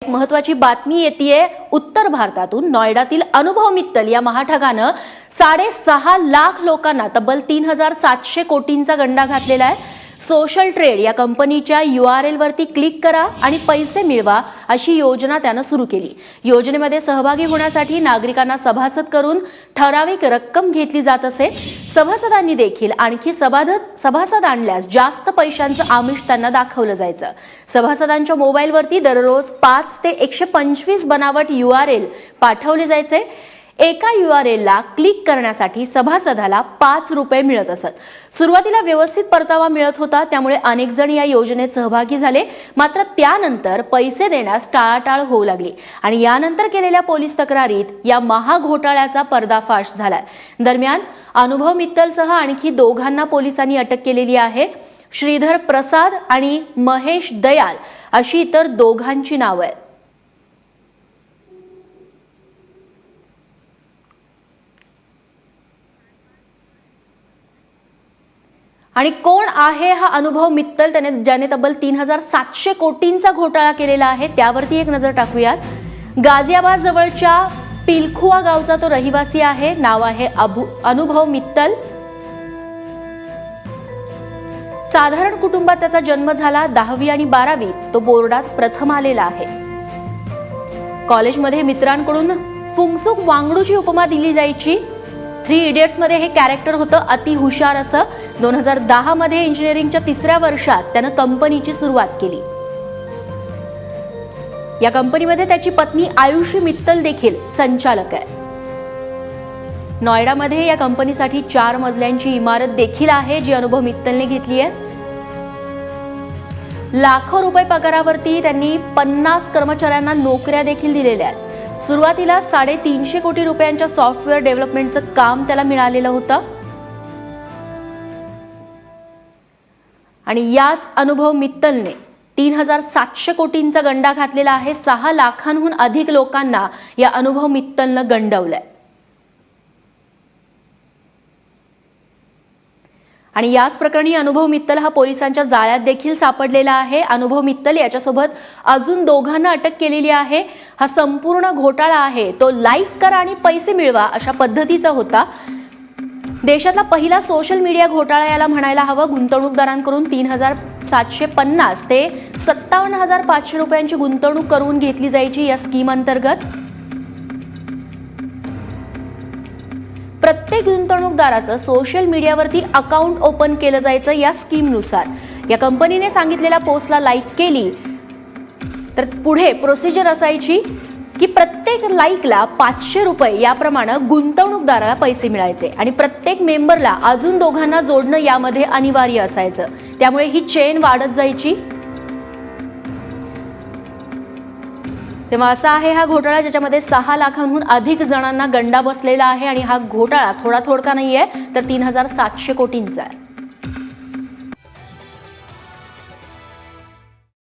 एक महत्त्वाची बातमी येतेय उत्तर भारतातून। नोएडातील अनुभव मित्तल या महाठगानं 6.5 लाख लोकांना तब्बल 3700 कोटींचा गंडा घातलेला आहे। सोशल ट्रेड या कंपनीच्या URL वरती क्लिक करा आणि पैसे मिळवा अशी योजना त्यानं सुरू केली। योजनेमध्ये सहभागी होण्यासाठी नागरिकांना सभासद करून ठराविक रक्कम घेतली जात असे। सभासदांनी देखील आणखी सभासद आणल्यास जास्त पैशांचं आमिष त्यांना दाखवलं जायचं। सभासदांच्या मोबाईलवरती दररोज 5 ते 125 बनावट URL पाठवले जायचे। एका URL ला क्लिक करण्यासाठी सभासदाला 5 रुपये मिळत असत। सुरुवातीला व्यवस्थित परतावा मिळत होता, त्यामुळे अनेक जण या योजनेत सहभागी झाले। मात्र त्यानंतर पैसे देण्यास टाळाटाळ होऊ लागली आणि यानंतर केलेल्या पोलीस तक्रारीत या महाघोटाळ्याचा पर्दाफाश झालाय। दरम्यान अनुभव मित्तलसह आणखी दोघांना पोलिसांनी अटक केलेली आहे। श्रीधर प्रसाद आणि महेश दयाल अशी इतर दोघांची नावे आहेत। आणि कोण आहे हा अनुभव मित्तल, ज्याने तब्बल 3700 कोटींचा घोटाळा केलेला आहे त्यावरती एक नजर टाकूयात। गाझियाबाद जवळच्या पिलखुआ गावचा तो रहिवासी आहे। नाव आहे अनुभव मित्तल। साधारण कुटुंबात त्याचा जन्म झाला। 10वी आणि 12वी तो बोर्डात प्रथम आलेला आहे। कॉलेजमध्ये मित्रांकडून फुंगसुक वांगडूची उपमा दिली जायची। 3 इडियट्स मध्ये हे कॅरेक्टर होतं अति हुशार असं। 2010 मध्ये इंजिनिअरिंगच्या 3ऱ्या वर्षात त्यानं कंपनीची सुरुवात केली। या कंपनीमध्ये त्याची पत्नी आयुषी मित्तल देखील संचालक आहे। नोएडामध्ये या कंपनीसाठी 4 मजल्यांची इमारत देखील आहे जी अनुभव मित्तलने घेतली आहे। लाखो रुपये पगारावरती त्यांनी 50 कर्मचाऱ्यांना नोकऱ्या देखील दिलेल्या आहेत। सुरुवातीला 350 कोटी रुपयांच्या सॉफ्टवेअर डेव्हलपमेंटचं काम त्याला मिळालेलं होतं आणि याच अनुभव मित्तलने 3700 कोटींचा गंडा घातलेला आहे। 6 लाखांहून अधिक लोकांना या अनुभव मित्तलनं गंडवलंय आणि याच प्रकरणी अनुभव मित्तल हा पोलिसांच्या जाळ्यात देखील सापडलेला आहे। अनुभव मित्तल याच्यासोबत अजून दोघांना अटक केलेली आहे। हा संपूर्ण घोटाळा आहे तो लाईक करा आणि पैसे मिळवा अशा पद्धतीचा होता। देशातला पहिला सोशल मीडिया घोटाळा याला म्हणायला हवं। गुंतवणूकदारांकडून 3750 ते 57500 रुपयांची गुंतवणूक करून घेतली जायची या स्कीम अंतर्गत। प्रत्येक गुंतवणूकदाराचं सोशल मीडियावरती अकाउंट ओपन केलं जायचं या स्कीमनुसार। या कंपनीने सांगितलेल्या पोस्टला लाईक केली तर पुढे प्रोसिजर असायची की प्रत्येक लाईकला 500 रुपये याप्रमाणे गुंतवणूकदाराला पैसे मिळायचे आणि प्रत्येक मेंबरला अजून दोघांना जोडणं यामध्ये अनिवार्य असायचं। त्यामुळे ही चेन वाढत जायची। तेव्हा असा आहे हा घोटाळा ज्याच्यामध्ये 6 लाखांहून अधिक जणांना गंडा बसलेला आहे आणि हा घोटाळा थोडा थोडका नाहीये तर 3700 कोटींचा आहे।